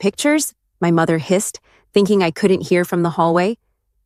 Pictures? My mother hissed, thinking I couldn't hear from the hallway.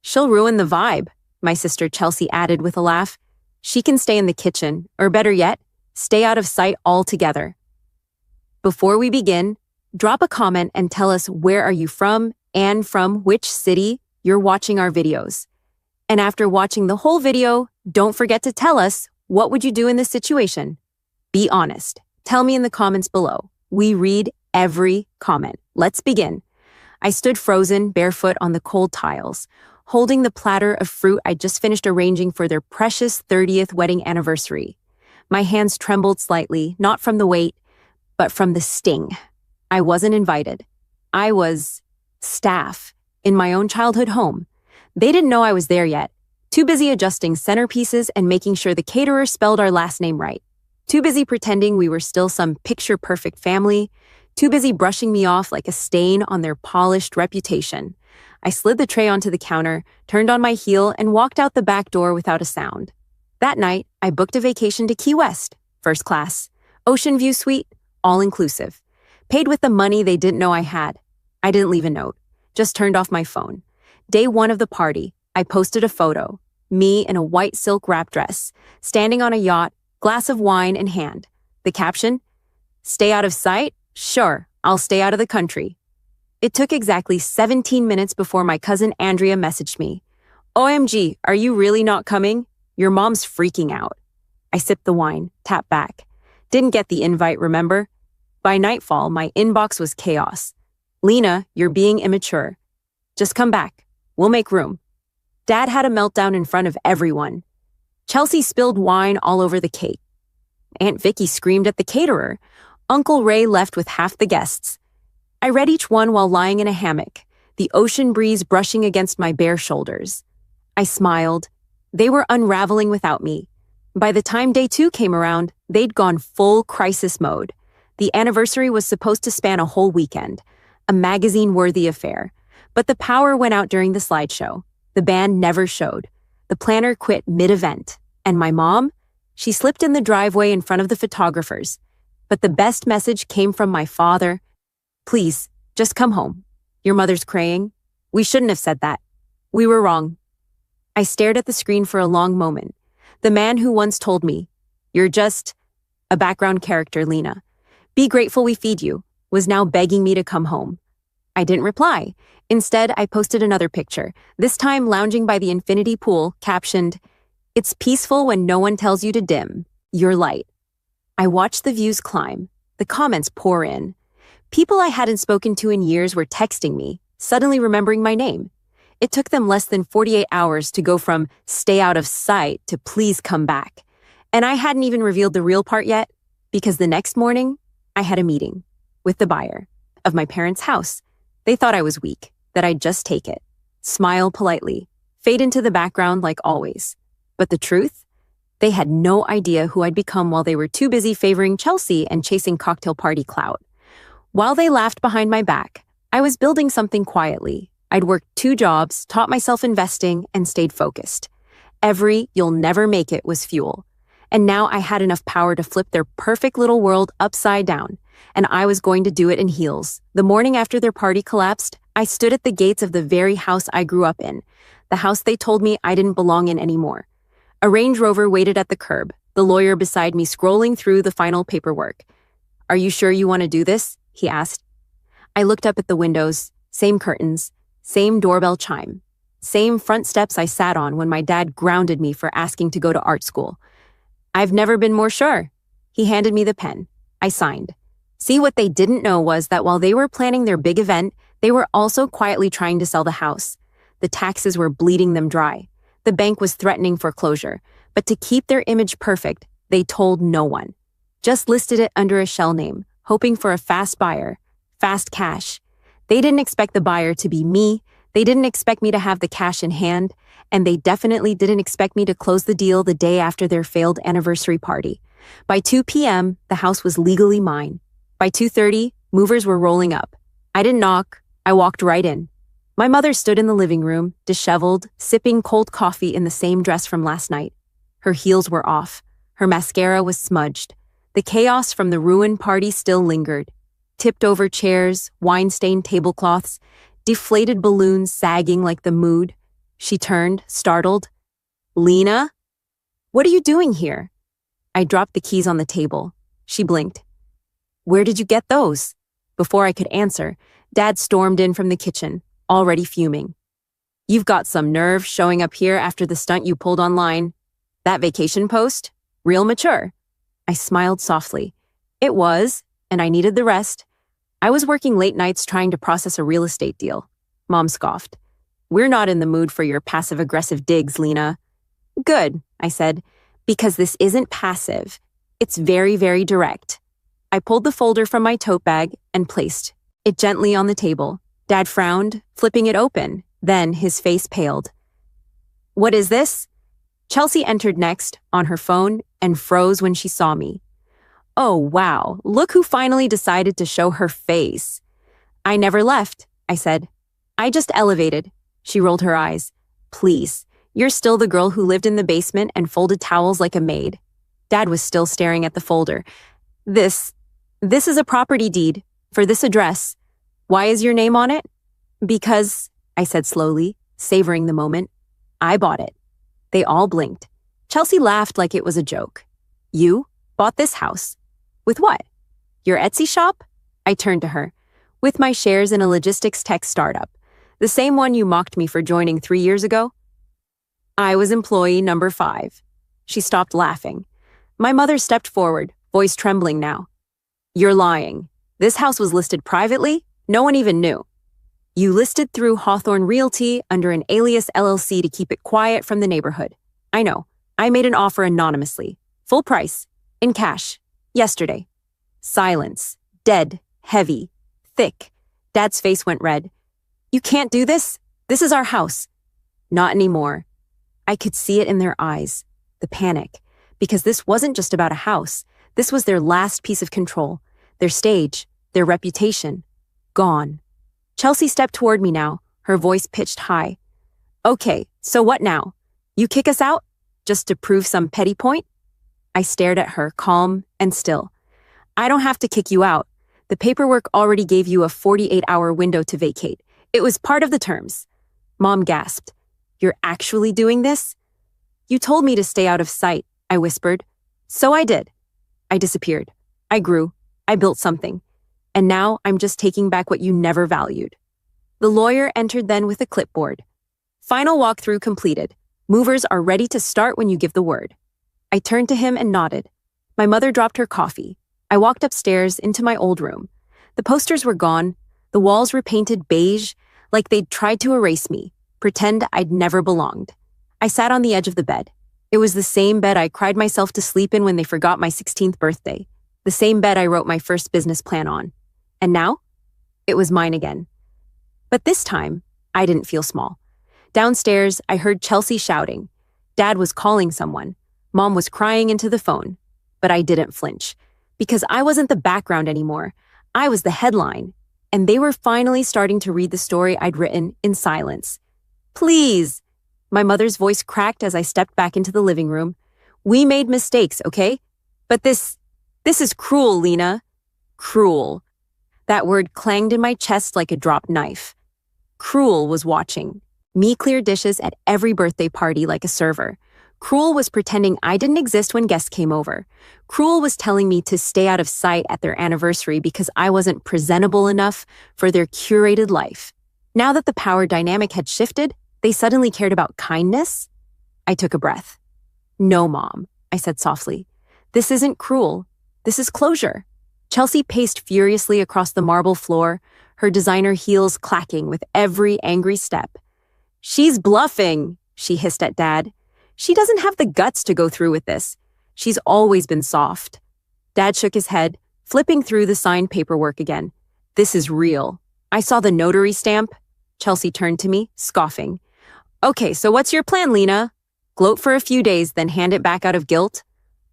She'll ruin the vibe, my sister Chelsea added with a laugh. She can stay in the kitchen, or better yet, stay out of sight altogether. Before we begin, drop a comment and tell us where are you from and from which city you're watching our videos. And after watching the whole video, don't forget to tell us what would you do in this situation. Be honest. Tell me in the comments below. We read every comment. Let's begin. I stood frozen, barefoot on the cold tiles, holding the platter of fruit I just finished arranging for their precious 30th wedding anniversary. My hands trembled slightly, not from the weight, but from the sting. I wasn't invited. I was staff in my own childhood home. They didn't know I was there yet. Too busy adjusting centerpieces and making sure the caterer spelled our last name right. Too busy pretending we were still some picture-perfect family. Too busy brushing me off like a stain on their polished reputation. I slid the tray onto the counter, turned on my heel, and walked out the back door without a sound. That night, I booked a vacation to Key West, first class, ocean view suite, all-inclusive. Paid with the money they didn't know I had. I didn't leave a note, just turned off my phone. Day one of the party, I posted a photo, me in a white silk wrap dress, standing on a yacht, glass of wine in hand. The caption, "Stay out of sight? Sure, I'll stay out of the country." It took exactly 17 minutes before my cousin Andrea messaged me. "OMG, are you really not coming? Your mom's freaking out." I sipped the wine, tapped back. Didn't get the invite, remember? By nightfall, my inbox was chaos. "Lena, you're being immature. Just come back. We'll make room." Dad had a meltdown in front of everyone. Chelsea spilled wine all over the cake. Aunt Vicky screamed at the caterer. Uncle Ray left with half the guests. I read each one while lying in a hammock, the ocean breeze brushing against my bare shoulders. I smiled. They were unraveling without me. By the time day 2 came around, they'd gone full crisis mode. The anniversary was supposed to span a whole weekend, a magazine-worthy affair. But the power went out during the slideshow. The band never showed. The planner quit mid-event. And my mom? She slipped in the driveway in front of the photographers. But the best message came from my father. "Please, just come home. Your mother's crying." We shouldn't have said that. We were wrong. I stared at the screen for a long moment. The man who once told me, "You're just a background character, Lena. Be grateful we feed you," was now begging me to come home. I didn't reply. Instead, I posted another picture, this time lounging by the infinity pool, captioned, "It's peaceful when no one tells you to dim your light." I watched the views climb, the comments pour in. People I hadn't spoken to in years were texting me, suddenly remembering my name. It took them less than 48 hours to go from "stay out of sight" to "please come back." And I hadn't even revealed the real part yet, because the next morning, I had a meeting with the buyer of my parents' house. They thought I was weak, that I'd just take it, smile politely, fade into the background like always. But the truth? They had no idea who I'd become while they were too busy favoring Chelsea and chasing cocktail party clout. While they laughed behind my back, I was building something quietly. I'd worked 2 jobs, taught myself investing, and stayed focused. Every "you'll never make it" was fuel. And now I had enough power to flip their perfect little world upside down. And I was going to do it in heels. The morning after their party collapsed, I stood at the gates of the very house I grew up in, the house they told me I didn't belong in anymore. A Range Rover waited at the curb, the lawyer beside me scrolling through the final paperwork. "Are you sure you want to do this?" he asked. I looked up at the windows, same curtains, same doorbell chime, same front steps I sat on when my dad grounded me for asking to go to art school. "I've never been more sure." He handed me the pen. I signed. See, what they didn't know was that while they were planning their big event, they were also quietly trying to sell the house. The taxes were bleeding them dry. The bank was threatening foreclosure. But to keep their image perfect, they told no one. Just listed it under a shell name, hoping for a fast buyer, fast cash. They didn't expect the buyer to be me. They didn't expect me to have the cash in hand. And they definitely didn't expect me to close the deal the day after their failed anniversary party. By 2 p.m., the house was legally mine. By 2:30, movers were rolling up. I didn't knock. I walked right in. My mother stood in the living room, disheveled, sipping cold coffee in the same dress from last night. Her heels were off. Her mascara was smudged. The chaos from the ruined party still lingered. Tipped over chairs, wine-stained tablecloths, deflated balloons sagging like the mood. She turned, startled. Lena? What are you doing here? I dropped the keys on the table. She blinked. Where did you get those? Before I could answer, Dad stormed in from the kitchen, already fuming. You've got some nerve showing up here after the stunt you pulled online. That vacation post? Real mature. I smiled softly. It was, and I needed the rest. I was working late nights trying to process a real estate deal. Mom scoffed. We're not in the mood for your passive-aggressive digs, Lena. Good, I said, because this isn't passive. It's very, very direct. I pulled the folder from my tote bag and placed it gently on the table. Dad frowned, flipping it open. Then his face paled. What is this? Chelsea entered next, on her phone, and froze when she saw me. Oh, wow, look who finally decided to show her face. I never left, I said. I just elevated. She rolled her eyes. Please, you're still the girl who lived in the basement and folded towels like a maid. Dad was still staring at the folder. This is a property deed for this address. Why is your name on it? Because, I said slowly, savoring the moment, I bought it. They all blinked. Chelsea laughed like it was a joke. You bought this house. With what? Your Etsy shop? I turned to her. With my shares in a logistics tech startup. The same one you mocked me for joining 3 years ago? I was employee number 5. She stopped laughing. My mother stepped forward, voice trembling now. You're lying. This house was listed privately. No one even knew. You listed through Hawthorne Realty under an alias LLC to keep it quiet from the neighborhood. I know. I made an offer anonymously. Full price. In cash. Yesterday. Silence. Dead. Heavy. Thick. Dad's face went red. You can't do this? This is our house. Not anymore. I could see it in their eyes. The panic. Because this wasn't just about a house. This was their last piece of control. Their stage. Their reputation. Gone. Chelsea stepped toward me now, her voice pitched high. Okay, so what now? You kick us out? Just to prove some petty point? I stared at her, calm and still. I don't have to kick you out. The paperwork already gave you a 48-hour window to vacate. It was part of the terms. Mom gasped. You're actually doing this? You told me to stay out of sight, I whispered. So I did. I disappeared. I grew. I built something. And now I'm just taking back what you never valued. The lawyer entered then with a clipboard. Final walkthrough completed. Movers are ready to start when you give the word. I turned to him and nodded. My mother dropped her coffee. I walked upstairs into my old room. The posters were gone. The walls were painted beige, like they'd tried to erase me, pretend I'd never belonged. I sat on the edge of the bed. It was the same bed I cried myself to sleep in when they forgot my 16th birthday. The same bed I wrote my first business plan on. And now? It was mine again. But this time, I didn't feel small. Downstairs, I heard Chelsea shouting. Dad was calling someone. Mom was crying into the phone. But I didn't flinch. Because I wasn't the background anymore. I was the headline. And they were finally starting to read the story I'd written in silence. Please! My mother's voice cracked as I stepped back into the living room. We made mistakes, okay? But this is cruel, Lena. Cruel. That word clanged in my chest like a dropped knife. Cruel was watching. Me clear dishes at every birthday party like a server. Cruel was pretending I didn't exist when guests came over. Cruel was telling me to stay out of sight at their anniversary because I wasn't presentable enough for their curated life. Now that the power dynamic had shifted, they suddenly cared about kindness? I took a breath. No, Mom, I said softly. This isn't cruel. This is closure. Chelsea paced furiously across the marble floor, her designer heels clacking with every angry step. She's bluffing, she hissed at Dad. She doesn't have the guts to go through with this. She's always been soft. Dad shook his head, flipping through the signed paperwork again. This is real. I saw the notary stamp. Chelsea turned to me, scoffing. Okay, so what's your plan, Lena? Gloat for a few days, then hand it back out of guilt?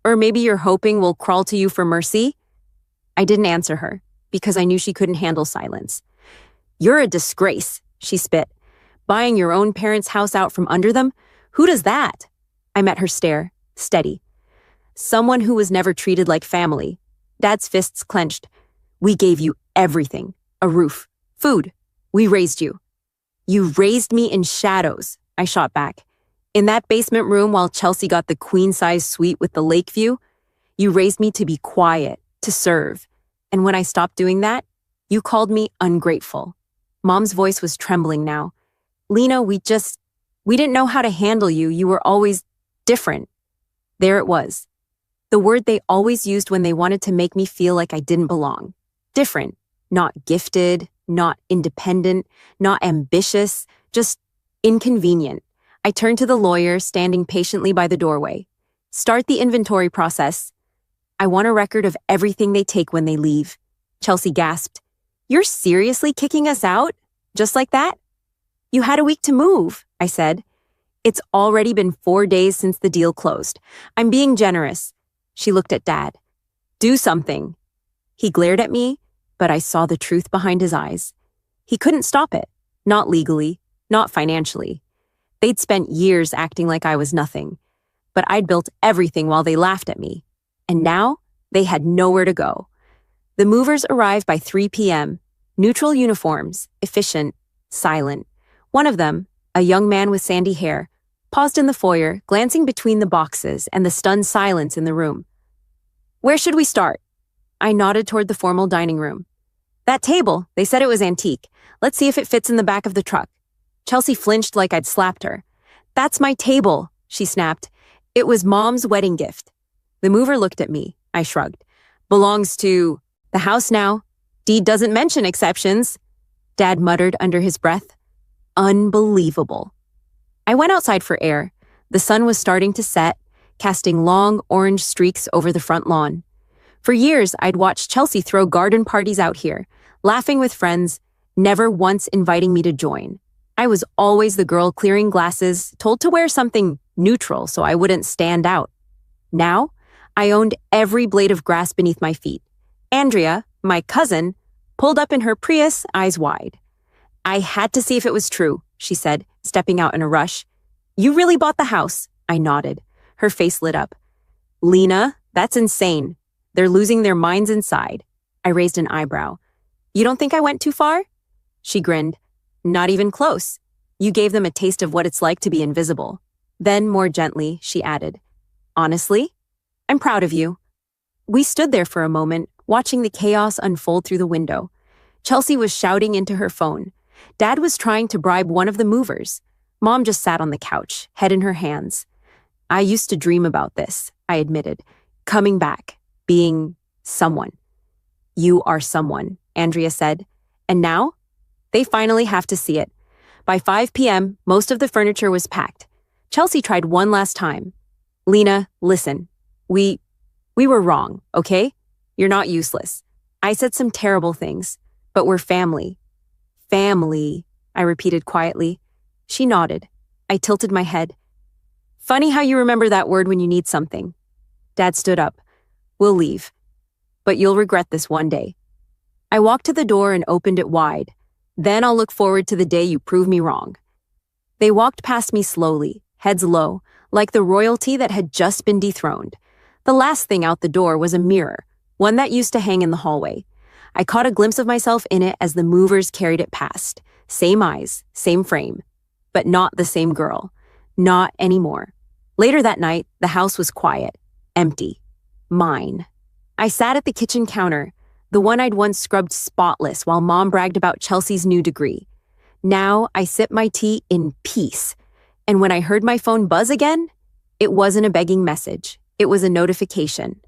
Or maybe you're hoping we'll crawl to you for mercy? I didn't answer her, because I knew she couldn't handle silence. You're a disgrace, she spit. Buying your own parents' house out from under them? Who does that? I met her stare, steady. Someone who was never treated like family. Dad's fists clenched. We gave you everything. A roof, food. We raised you. You raised me in shadows, I shot back. In that basement room while Chelsea got the queen-size suite with the lake view, you raised me to be quiet, to serve. And when I stopped doing that, you called me ungrateful. Mom's voice was trembling now. Lena, we didn't know how to handle you. You were always different. There it was. The word they always used when they wanted to make me feel like I didn't belong. Different. Not gifted, not independent, not ambitious, just inconvenient. I turned to the lawyer standing patiently by the doorway. Start the inventory process. I want a record of everything they take when they leave. Chelsea gasped. You're seriously kicking us out? Just like that? You had a week to move, I said. It's already been 4 days since the deal closed. I'm being generous. She looked at Dad. Do something. He glared at me, but I saw the truth behind his eyes. He couldn't stop it. Not legally, not financially. They'd spent years acting like I was nothing. But I'd built everything while they laughed at me. And now, they had nowhere to go. The movers arrived by 3 p.m. Neutral uniforms, efficient, silent. One of them, a young man with sandy hair, paused in the foyer, glancing between the boxes and the stunned silence in the room. Where should we start? I nodded toward the formal dining room. That table, they said it was antique. Let's see if it fits in the back of the truck. Chelsea flinched like I'd slapped her. That's my table, she snapped. It was Mom's wedding gift. The mover looked at me. I shrugged. Belongs to the house now. Deed doesn't mention exceptions. Dad muttered under his breath. Unbelievable. I went outside for air. The sun was starting to set, casting long orange streaks over the front lawn. For years, I'd watched Chelsea throw garden parties out here, laughing with friends, never once inviting me to join. I was always the girl clearing glasses, told to wear something neutral so I wouldn't stand out. Now, I owned every blade of grass beneath my feet. Andrea, my cousin, pulled up in her Prius, eyes wide. I had to see if it was true, she said, stepping out in a rush. You really bought the house? I nodded. Her face lit up. Lena, that's insane. They're losing their minds inside. I raised an eyebrow. You don't think I went too far? She grinned. Not even close. You gave them a taste of what it's like to be invisible. Then, more gently, she added, honestly, I'm proud of you. We stood there for a moment, watching the chaos unfold through the window. Chelsea was shouting into her phone. Dad was trying to bribe one of the movers. Mom just sat on the couch, head in her hands. I used to dream about this, I admitted. Coming back, being someone. You are someone, Andrea said. And now? They finally have to see it. By 5 p.m., most of the furniture was packed. Chelsea tried one last time. Lena, listen. We were wrong, okay? You're not useless. I said some terrible things, but we're family. Family, I repeated quietly. She nodded. I tilted my head. Funny how you remember that word when you need something. Dad stood up. We'll leave. But you'll regret this one day. I walked to the door and opened it wide. Then I'll look forward to the day you prove me wrong. They walked past me slowly, heads low, like the royalty that had just been dethroned. The last thing out the door was a mirror, one that used to hang in the hallway. I caught a glimpse of myself in it as the movers carried it past. Same eyes, same frame. But not the same girl. Not anymore. Later that night, the house was quiet, empty. Mine. I sat at the kitchen counter, the one I'd once scrubbed spotless while Mom bragged about Chelsea's new degree. Now I sip my tea in peace. And when I heard my phone buzz again, it wasn't a begging message. It was a notification.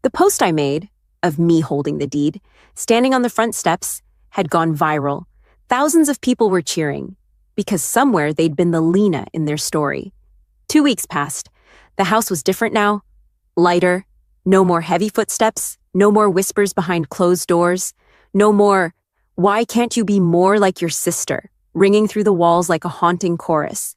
The post I made, of me holding the deed, standing on the front steps, had gone viral. Thousands of people were cheering, because somewhere they'd been the Lena in their story. 2 weeks passed. The house was different now. Lighter. No more heavy footsteps. No more whispers behind closed doors. No more, why can't you be more like your sister, ringing through the walls like a haunting chorus.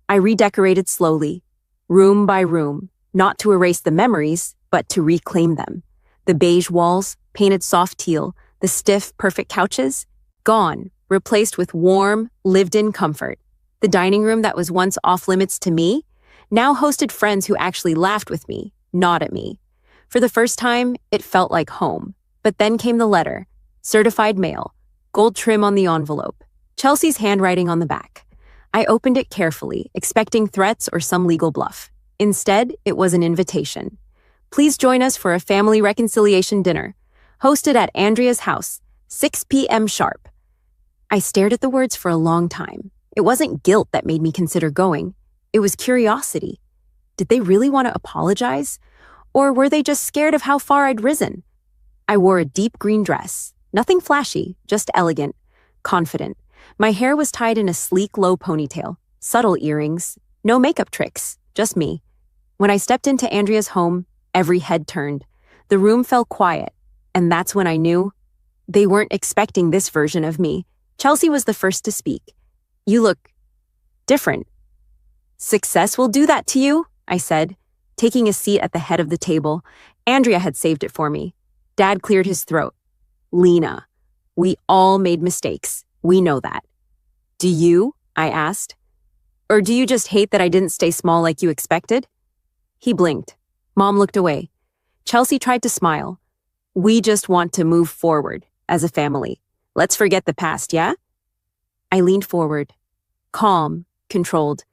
I redecorated slowly, room by room, not to erase the memories, but to reclaim them. The beige walls, painted soft teal, the stiff, perfect couches, gone, replaced with warm, lived-in comfort. The dining room that was once off-limits to me now hosted friends who actually laughed with me, not at me. For the first time, it felt like home. But then came the letter, certified mail, gold trim on the envelope, Chelsea's handwriting on the back. I opened it carefully, expecting threats or some legal bluff. Instead, it was an invitation. Please join us for a family reconciliation dinner, hosted at Andrea's house, 6 p.m. sharp. I stared at the words for a long time. It wasn't guilt that made me consider going. It was curiosity. Did they really want to apologize? Or were they just scared of how far I'd risen? I wore a deep green dress. Nothing flashy, just elegant, confident. My hair was tied in a sleek, low ponytail, subtle earrings, no makeup tricks, just me. When I stepped into Andrea's home, every head turned. The room fell quiet, and that's when I knew they weren't expecting this version of me. Chelsea was the first to speak. You look different. Success will do that to you, I said, taking a seat at the head of the table. Andrea had saved it for me. Dad cleared his throat. Lena, we all made mistakes. We know that. Do you? I asked. Or do you just hate that I didn't stay small like you expected? He blinked. Mom looked away. Chelsea tried to smile. We just want to move forward as a family. Let's forget the past, yeah? I leaned forward. Calm, controlled.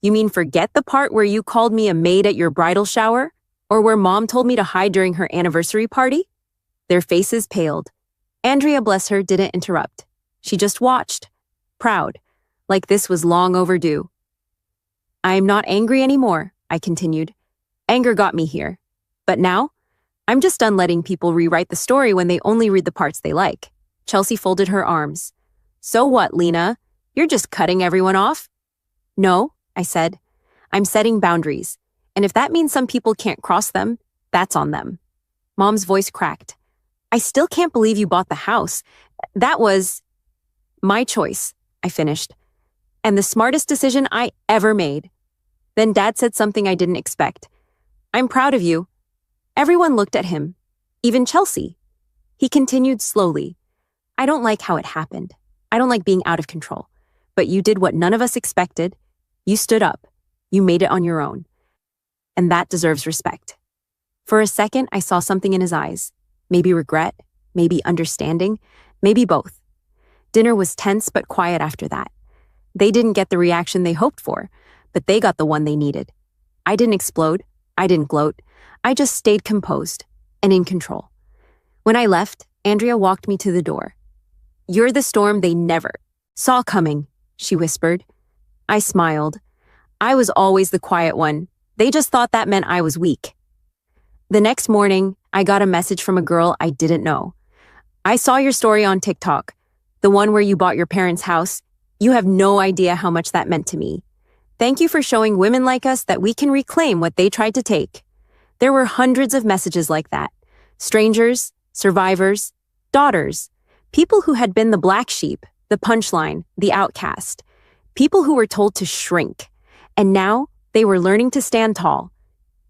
You mean forget the part where you called me a maid at your bridal shower? Or where Mom told me to hide during her anniversary party? Their faces paled. Andrea, bless her, didn't interrupt. She just watched, proud, like this was long overdue. I am not angry anymore, I continued. Anger got me here. But now, I'm just done letting people rewrite the story when they only read the parts they like. Chelsea folded her arms. So what, Lena? You're just cutting everyone off? No, I said. I'm setting boundaries. And if that means some people can't cross them, that's on them. Mom's voice cracked. I still can't believe you bought the house. That was my choice, I finished. And the smartest decision I ever made. Then Dad said something I didn't expect. I'm proud of you. Everyone looked at him, even Chelsea. He continued slowly. I don't like how it happened. I don't like being out of control. But you did what none of us expected. You stood up. You made it on your own. And that deserves respect. For a second, I saw something in his eyes. Maybe regret, maybe understanding, maybe both. Dinner was tense but quiet after that. They didn't get the reaction they hoped for, but they got the one they needed. I didn't explode. I didn't gloat. I just stayed composed and in control. When I left, Andrea walked me to the door. You're the storm they never saw coming, she whispered. I smiled. I was always the quiet one. They just thought that meant I was weak. The next morning, I got a message from a girl I didn't know. I saw your story on TikTok, the one where you bought your parents' house. You have no idea how much that meant to me. Thank you for showing women like us that we can reclaim what they tried to take. There were hundreds of messages like that. Strangers, survivors, daughters, people who had been the black sheep, the punchline, the outcast, people who were told to shrink. And now they were learning to stand tall.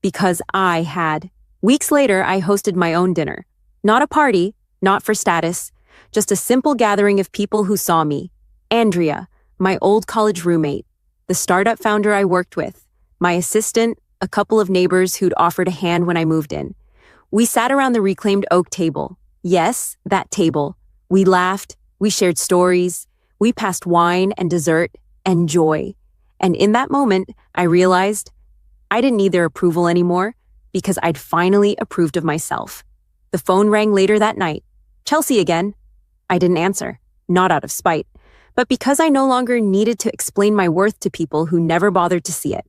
Because I had. Weeks later, I hosted my own dinner. Not a party, not for status, just a simple gathering of people who saw me. Andrea, my old college roommate, the startup founder I worked with, my assistant, a couple of neighbors who'd offered a hand when I moved in. We sat around the reclaimed oak table. Yes, that table. We laughed, we shared stories, we passed wine and dessert and joy. And in that moment, I realized I didn't need their approval anymore because I'd finally approved of myself. The phone rang later that night. Chelsea again. I didn't answer, not out of spite, but because I no longer needed to explain my worth to people who never bothered to see it.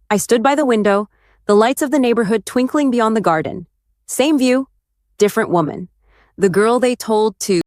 I stood by the window, the lights of the neighborhood twinkling beyond the garden. Same view, different woman. The girl they told to